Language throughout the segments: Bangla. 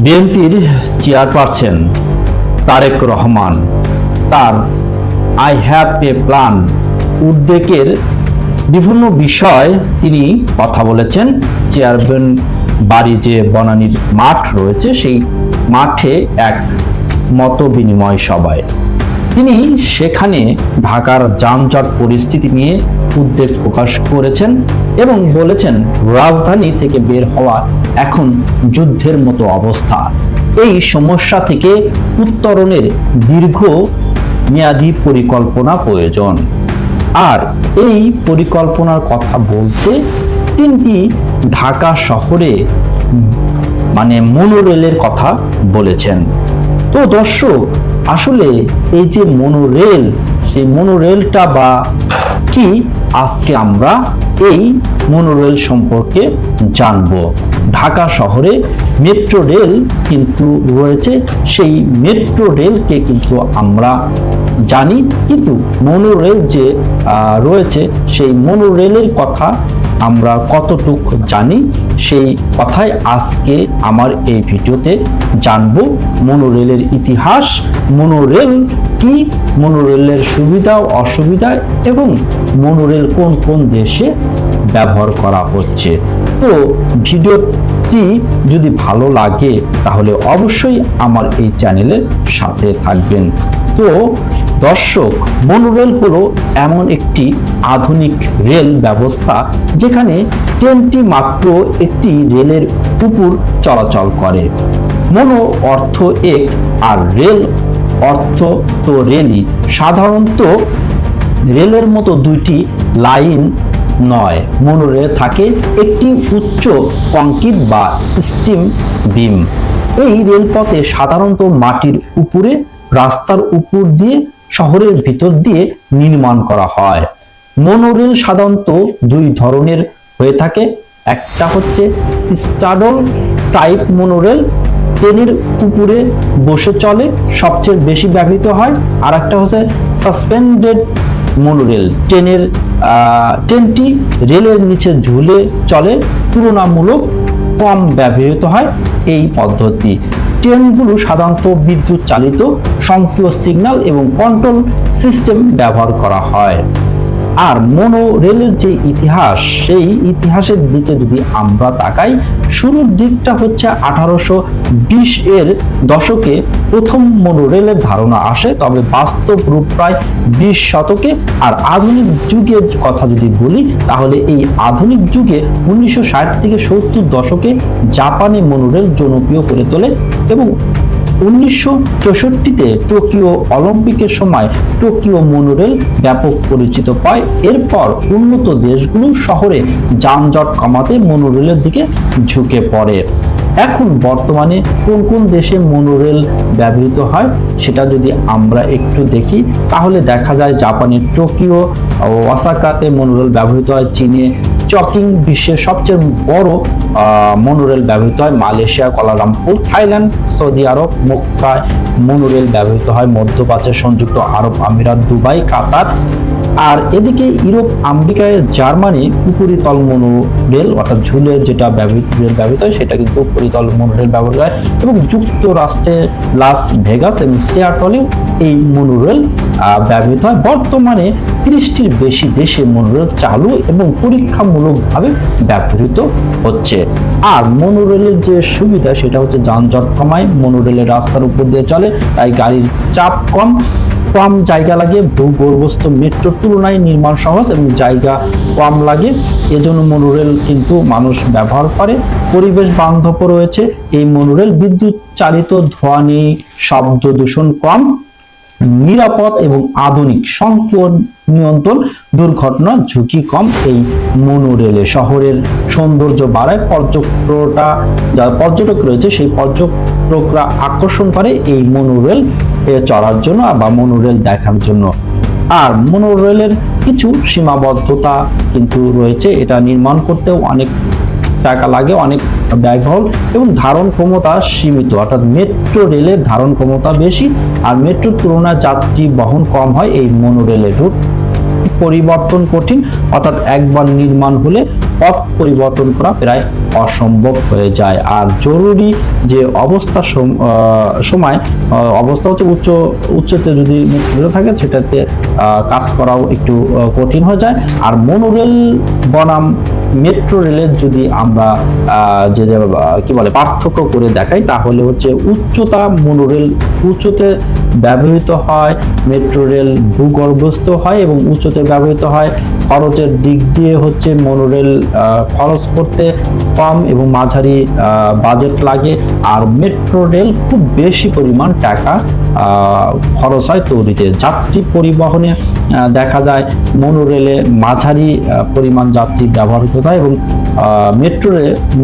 বিএনপির চেয়ারপারসন তারেক রহমান তার আই হ্যাভ এ প্ল্যান উদ্যোগের বিভিন্ন বিষয় তিনি কথা বলেছেন। চেয়ারম্যান বাড়ি যে বনানীর মাঠ রয়েছে সেই মাঠে এক মত বিনিময় সভায় তিনি সেখানে ঢাকার যানজট পরিস্থিতি নিয়ে উদ্বেগ প্রকাশ করেছেন এবং বলেছেন রাজধানী থেকে বের হওয়া এখন যুদ্ধের মতো অবস্থা। এই সমস্যা থেকে উত্তরণের দীর্ঘ মেয়াদী পরিকল্পনা প্রয়োজন। আর এই পরিকল্পনার কথা বলতে তিনি ঢাকা শহরে মনোরেলের কথা বলেছেন। তো দর্শক, আসলে এই যে মনোরেল, সেই মনোরেলটা বা কি, আজকে আমরা এই মনোরেল সম্পর্কে জানবো। ঢাকা শহরে মেট্রো রেল কিন্তু রয়েছে, সেই মেট্রো রেলকে কিন্তু আমরা জানি, কিন্তু মনোরেল যে রয়েছে সেই মনোরেলের কথা আমরা কতটুকু জানি সেই কথাই আজকে আমার এই ভিডিওতে জানবো। মনোরেলের ইতিহাস, মনোরেল কি, মনোরেলের সুবিধা অসুবিধা এবং মনোরেল কোন কোন দেশে ব্যবহার করা হচ্ছে। তো ভিডিওটি যদি ভালো লাগে তাহলে অবশ্যই আমার এই চ্যানেলের সাথে থাকবেন। তো দর্শক, মনোরেল হলো এমন একটি আধুনিক রেল ব্যবস্থা যেখানে ট্রেনটি মাত্র একটি রেলের উপর চলাচল করে। মনো অর্থ এক আর রেল অর্থ তো রেলই। সাধারণত রেলের মতো দুইটি লাইন নয়, মনোরেলে থাকে একটি উচ্চ কংক্রিট বা স্টিম বিম। এই রেলপথে সাধারণত মাটির উপরে রাস্তার উপর দিয়ে শহরের ভিতর দিয়ে নির্মাণ করা হয়। মনোরেল সাধারণত দুই ধরনের হয়ে থাকে। একটা হচ্ছে স্টাডল টাইপ মনোরেল, ট্রেনের উপরে বসে চলে, সবচেয়ে বেশি ব্যবহৃত হয়। আর একটা হচ্ছে সাসপেন্ডেড মনোরেল, ট্রেনটি রেলের নিচে ঝুলে চলে, তুলনামূলক কম ব্যবহৃত হয় এই পদ্ধতি। ট্রেনগুলো সাধারণত বিদ্যুৎ চালিত, স্বয়ংক্রিয় সিগন্যাল এবং কন্ট্রোল সিস্টেম ব্যবহার করা হয়। আর মনোরেলের যে ইতিহাস, সেই ইতিহাসের দিকে যদি আমরা তাকাই, শুরুর দিকটা হচ্ছে 1820 এর দশকে প্রথম মনোরেলের ধারণা আসে, তবে বাস্তব রূপ প্রায় 20 শতকে। আর আধুনিক যুগের কথা যদি বলি তাহলে এই আধুনিক যুগে 1960 থেকে 70 দশকে জাপানে মনোরেল জনপ্রিয় করে তোলে এবং 1964-তে টোকিও অলিম্পিকের সময় টোকিও মনোরেল ব্যাপক পরিচিত পায়। এরপর উন্নত দেশগুলো শহরে যানজট কমাতে মনোরেলের দিকে ঝুঁকে পড়ে। এখন বর্তমানে কোন কোন দেশে মনোরেল ব্যবহৃত হয় সেটা যদি আমরা একটু দেখি তাহলে দেখা যায় জাপানের টোকিও ও ওসাকাতে মনোরেল ব্যবহৃত হয়। চীনে চকিং বিশ্বের সবচেয়ে বড় মনোরেল ব্যবহৃত হয়। মালয়েশিয়া কুয়ালালামপুর, থাইল্যান্ড, সৌদি আরব মক্কায় মনোরেল ব্যবহৃত হয়। মধ্যপ্রাচ্যের সংযুক্ত আরব আমিরাত, দুবাই, কাতার। আর এদিকে ইউরোপ, আমেরিকায়, জার্মানি উপরিতল মনোরেল অর্থাৎ ঝুলে যেটা ব্যবহৃত হয় সেটা কিন্তু উপরিতল মনোরেল ব্যবহৃত হয়। এবং যুক্তরাষ্ট্রে লাস ভেগাস এবং সিয়াটলে এই মনোরেল ব্যবহৃত হয়। বর্তমানে 30টির বেশি দেশে মনোরেল চালু এবং পরীক্ষামূলকভাবে ব্যবহৃত হচ্ছে। আর মনোরেলের যে সুবিধা সেটা হচ্ছে যানজট কমায়। মনোরেলের রাস্তার উপর দিয়ে চলে, তাই গাড়ির চাপ কম জায়গা লাগে। ভূগর্ভস্থ মেট্রোর তুলনায় নির্মাণ সহজ এবং জায়গা কম লাগে, এজন্য মনোরেল কিন্তু মানুষ ব্যবহার করে। পরিবেশ বান্ধব রয়েছে এই মনোরেল, বিদ্যুৎ চালিত, ধোঁয়া নেই, শব্দ দূষণ কম, নিরাপদ এবং আধুনিক, স্বয়ংক্রিয় নিয়ন্ত্রণ, দুর্ঘটনা ঝুঁকি কম। এই মনোরেলে শহরের সৌন্দর্য বাড়ায়। যারা পর্যটক রয়েছে সেই পর্যটকরা আকর্ষণ করে এই মনোরেল চড়ার জন্য বা মনোরেল দেখার জন্য। আর মনোরেলের কিছু সীমাবদ্ধতা কিন্তু রয়েছে, এটা নির্মাণ করতেও অনেক টাকা লাগে, অনেক ব্যয়বহুল এবং ধারণ ক্ষমতা সীমিত। অর্থাৎ মেট্রো রেলের ধারণ ক্ষমতা বেশি আর মেট্রোর তুলনায় যাত্রী বহন কম হয় এই মনোরেলের রুট। পরিবর্তন কঠিন, অর্থাৎ একবার নির্মাণ হলে পথ পরিবর্তন করা প্রায় অসম্ভব হয়ে যায়। আর জরুরি যে সময় অবস্থা হচ্ছে উচ্চতে যদি মেট্রো থাকে সেটাতে কাজ করাও একটু কঠিন হয়ে যায়। আর মনোরেল বনাম মেট্রো রেলের যদি আমরা যে কি বলে পার্থক্য করে দেখাই, তাহলে হচ্ছে উচ্চতা মনোরেল উচ্চতে ব্যবহৃত হয়, মেট্রো রেল ভূগর্ভস্থ হয় এবং উচ্চতে ব্যবহৃত হয়। খরচের দিক দিয়ে হচ্ছে মনোরেল খরচ করতে কম এবং মাঝারি বাজেট লাগে, আর মেট্রো রেল খুব বেশি পরিমাণ টাকা খরচ হয় তৈরিতে। যাত্রী পরিবহনে দেখা যায় মনোরেলে মাঝারি পরিমাণ যাত্রী ব্যবহৃত হয় এবং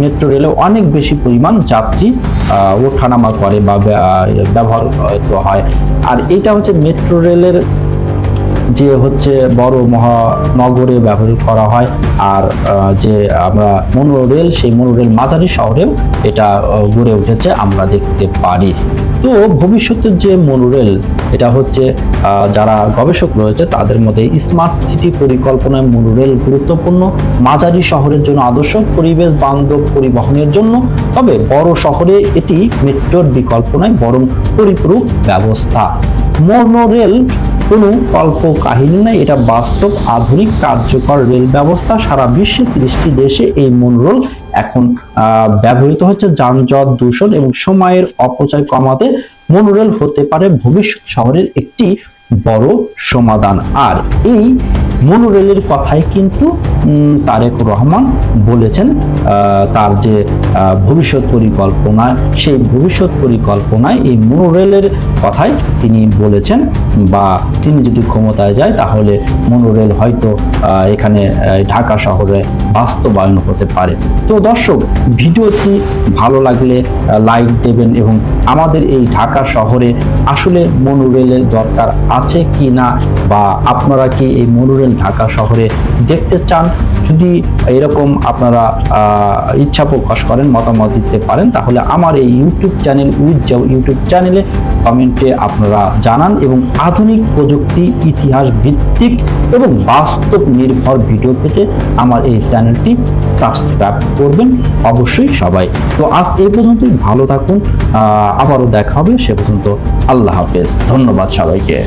মেট্রো রেলে অনেক বেশি পরিমাণ যাত্রী ওঠানামা করে বা ব্যবহৃত হয়। আর এটা হচ্ছে মেট্রো রেলের যে হচ্ছে বড় মহানগরে ব্যবহার করা হয়, আর যে আমরা মনোরেল সেই মনোরেল মাঝারি শহরেও এটা গড়ে উঠেছে আমরা দেখতে পারি। তো ভবিষ্যতের যে মনোরেল এটা হচ্ছে যারা গবেষক রয়েছে তাদের মধ্যে স্মার্ট সিটি পরিকল্পনায় মনোরেল গুরুত্বপূর্ণ, মাঝারি শহরের জন্য আদর্শ, পরিবেশ বান্ধব পরিবহনের জন্য। তবে বড় শহরে এটি মেট্রোর বিকল্প নয়, বরং পরিপূরক ব্যবস্থা। মনোরেল কোনো কল্প কাহিনী নয়, এটা বাস্তব আধুনিক কার্যকর রেল ব্যবস্থা। সারা বিশ্বে 30টি দেশে এই মনোরেল এখন ব্যবহৃত হচ্ছে। যানজট, দূষণ এবং সময়ের অপচয় কমাতে মনোরেল হতে পারে ভবিষ্যৎ শহরের একটি বড় সমাধান। আর এই মনোরেলের কথাই কিন্তু তারেক রহমান বলেছেন তার যে ভবিষ্যৎ পরিকল্পনা, সেই ভবিষ্যৎ পরিকল্পনায় এই মনোরেলের কথাই তিনি বলেছেন, বা তিনি যদি ক্ষমতায় যায় তাহলে মনোরেল হয়তো এখানে ঢাকা শহরে বাস্তবায়ন হতে পারে। তো দর্শক, ভিডিওটি ভালো লাগলে লাইক দেবেন এবং আমাদের এই ঢাকা শহরে আসলে মনোরেলের দরকার আছে কি না, বা আপনারা কি এই মনোরেল ঢাকা শহরে দেখতে চান, যদি এরকম আপনারা ইচ্ছা প্রকাশ করেন, মতামত দিতে পারেন, তাহলে আমার এই ইউটিউব চ্যানেলে কমেন্টে আপনারা জানান এবং আধুনিক প্রযুক্তি, ইতিহাস ভিত্তিক এবং বাস্তব নির্ভর ভিডিও পেতে আমার এই চ্যানেলটি সাবস্ক্রাইব করবেন অবশ্যই সবাই। তো আজ এই পর্যন্তই, ভালো থাকুন, আবারও দেখা হবে, সে পর্যন্ত আল্লাহ হাফেজ, ধন্যবাদ সবাইকে।